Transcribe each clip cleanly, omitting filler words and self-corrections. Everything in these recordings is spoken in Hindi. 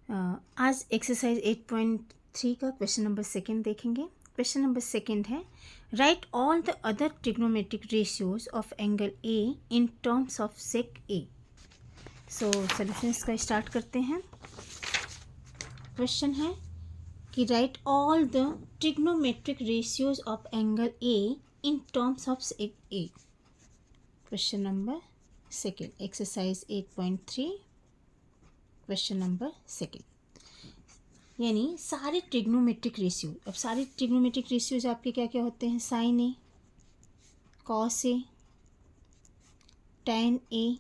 आज एक्सरसाइज 8.3 का क्वेश्चन नंबर सेकेंड देखेंगे। क्वेश्चन नंबर सेकेंड है, right all the other trigonometric ratios of angle A in terms of sec A. So solutions का स्टार्ट करते हैं। क्वेश्चन है कि right all the trigonometric ratios of angle A in terms of sec A. Question number second, exercise 8.3 question number second, यानी सारे ट्रिग्नोमेट्रिक रेशियो। अब सारे ट्रिग्नोमेट्रिक रेशियोज आपके क्या क्या होते हैं? Sine A, cos A, tan A,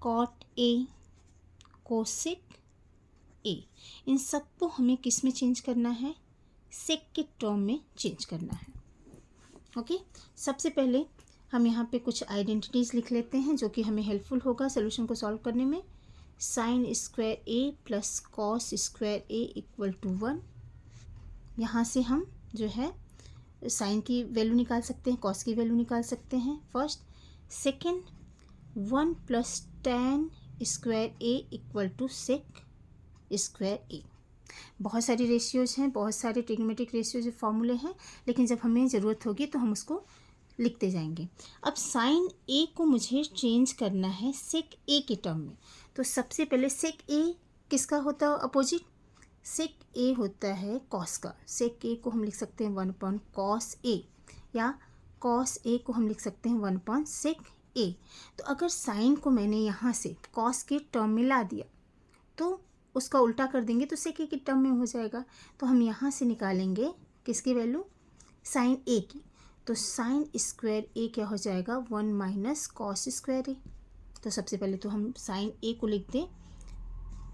cot A, cosec A. इन सबको हमें किस में चेंज करना है? सेक के टर्म में चेंज करना है। ओके, सबसे पहले हम यहाँ पे कुछ आइडेंटिटीज़ लिख लेते हैं जो कि हमें हेल्पफुल होगा सोल्यूशन को सॉल्व करने में। Sine square A plus cos square A equal to 1। यहाँ से हम जो है साइन की वैल्यू निकाल सकते हैं, कॉस की वैल्यू निकाल सकते हैं first. Second, 1 plus tan square A equal to sec square A. बहुत सारी रेशियोज हैं, बहुत सारे ट्रिग्नोमेट्रिक रेशियोज फॉर्मूले हैं, लेकिन जब हमें ज़रूरत होगी तो हम उसको लिखते जाएंगे। अब साइन ए को मुझे चेंज करना है सेक ए के टर्म में। तो सबसे पहले सेक ए किसका होता है अपोजिट? सेक ए होता है कॉस का। सेक ए को हम लिख सकते हैं 1 कॉस ए, या कॉस ए को हम लिख सकते हैं 1 सेक ए। तो अगर साइन को मैंने यहाँ से कॉस के टर्म में ला दिया तो उसका उल्टा कर देंगे तो सेक ए के टर्म में हो जाएगा। तो हम यहाँ से निकालेंगे किसकी वैल्यू? साइन ए की। तो साइन स्क्वायर ए क्या हो जाएगा? 1 माइनस कॉस स्क्वायर ए। तो सबसे पहले तो हम साइन ए को लिख दें।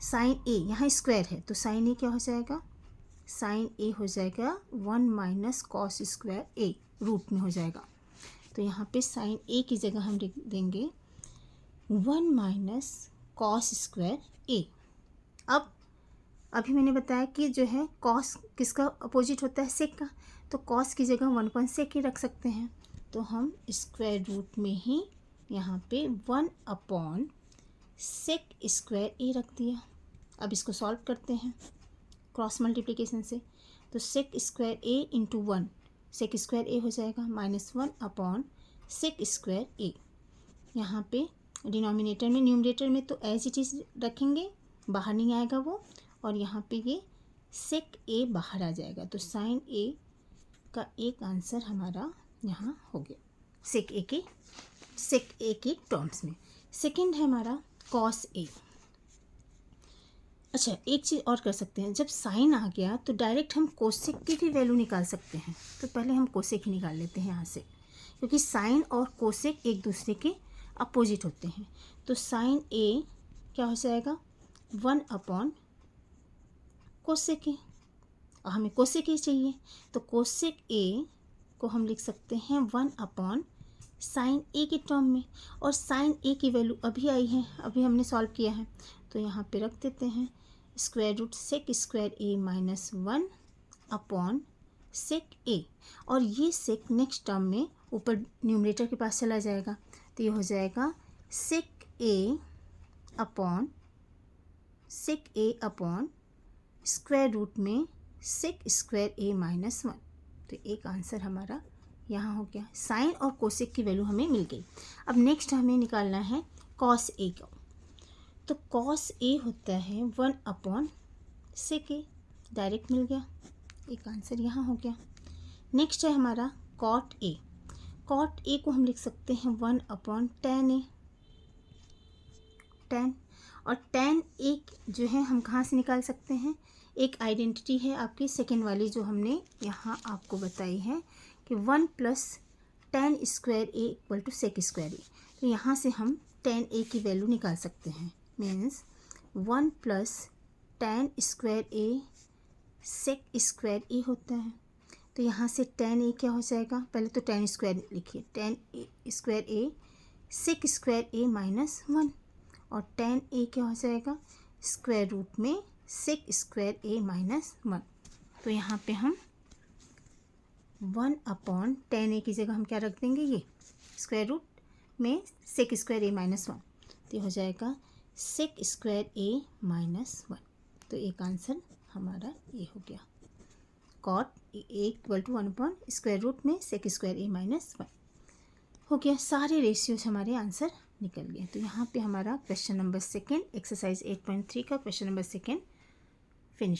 साइन ए यहाँ स्क्वायर है तो साइन ए क्या हो जाएगा? साइन ए हो जाएगा 1 माइनस कॉस स्क्वायर ए, रूट में हो जाएगा। तो यहाँ पे साइन ए की जगह हम लिख देंगे 1 माइनस कॉस स्क्वायर ए। अब अभी मैंने बताया कि जो है कॉस किसका अपोजिट होता है? सेक का। तो कॉस की जगह 1 सेक ही रख सकते हैं। तो हम स्क्वायर रूट में ही यहाँ पे 1 सेक स्क्वायर ए रख दिया। अब इसको सॉल्व करते हैं क्रॉस मल्टीप्लिकेशन से। तो सेक स्क्वायर ए इंटू 1, सेक स्क्वायर ए हो जाएगा -1 सेक स्क्वायर ए। यहाँ पे डिनोमिनेटर में, न्यूमरेटर में तो एज इट इज़ रखेंगे, बाहर नहीं आएगा वो। और यहाँ पे ये सेक ए बाहर आ जाएगा। तो साइन ए का एक आंसर हमारा यहाँ हो गया सेक ए के टर्म्स में। सेकंड है हमारा कॉस ए। अच्छा, एक चीज़ और कर सकते हैं, जब साइन आ गया तो डायरेक्ट हम कोसेक की भी वैल्यू निकाल सकते हैं। तो पहले हम कोसेक ही निकाल लेते हैं यहाँ से, क्योंकि साइन और कोसेक एक दूसरे के अपोजिट होते हैं। तो साइन ए क्या हो जाएगा? 1 कोसेक ए, और हमें कोसेक ए चाहिए। तो कोसेक ए को हम लिख सकते हैं 1 साइन ए के टर्म में। और साइन ए की वैल्यू अभी आई है, अभी हमने सॉल्व किया है। तो यहाँ पे रख देते हैं स्क्वायर रूट सेक स्क्वायर ए -1 सेक ए। और ये सेक नेक्स्ट टर्म में ऊपर न्यूमरेटर के पास चला जाएगा। तो ये हो जाएगा सेक ए अपॉन स्क्वायर रूट में सेक स्क्वायर ए -1। तो एक आंसर हमारा यहाँ हो गया। साइन और कोसेक की वैल्यू हमें मिल गई। अब नेक्स्ट हमें निकालना है कॉस ए का। तो कॉस ए होता है 1 सेक ए, डायरेक्ट मिल गया, एक आंसर यहाँ हो गया। नेक्स्ट है हमारा कॉट ए। कॉट ए को हम लिख सकते हैं 1 टैन ए, टैन। और टैन ए जो है हम कहाँ से निकाल सकते हैं? एक आइडेंटिटी है आपकी सेकेंड वाली जो हमने यहाँ आपको बताई है कि 1 plus tan square A equal to sec square A. तो यहाँ से हम टैन ए की वैल्यू निकाल सकते हैं। मीन्स 1 प्लस टैन स्क्वायर ए सेक स्क्वायर ए होता है। तो यहाँ से टैन ए क्या हो जाएगा? पहले तो टैन स्क्वायर लिखिए, टैन स्क्वायर ए सेक स्क्वायर ए -1। और टैन ए क्या हो जाएगा? स्क्वायर रूट में सेक स्क्वायर ए -1। तो यहाँ पे हम 1 टैन ए की जगह हम क्या रख देंगे? ये स्क्वायर रूट में सेक स्क्वायर ए -1। तो ये हो जाएगा सेक स्क्वायर ए माइनस 1। तो एक आंसर हमारा ये हो गया, कॉट ए इक्वल टू 1/√, में सेक स्क्वायर ए माइनस 1 हो गया। सारे रेशियोज हमारे आंसर निकल गए। तो यहाँ पे हमारा क्वेश्चन नंबर 2 एक्सरसाइज 8.3 का क्वेश्चन नंबर 2 फिनिश।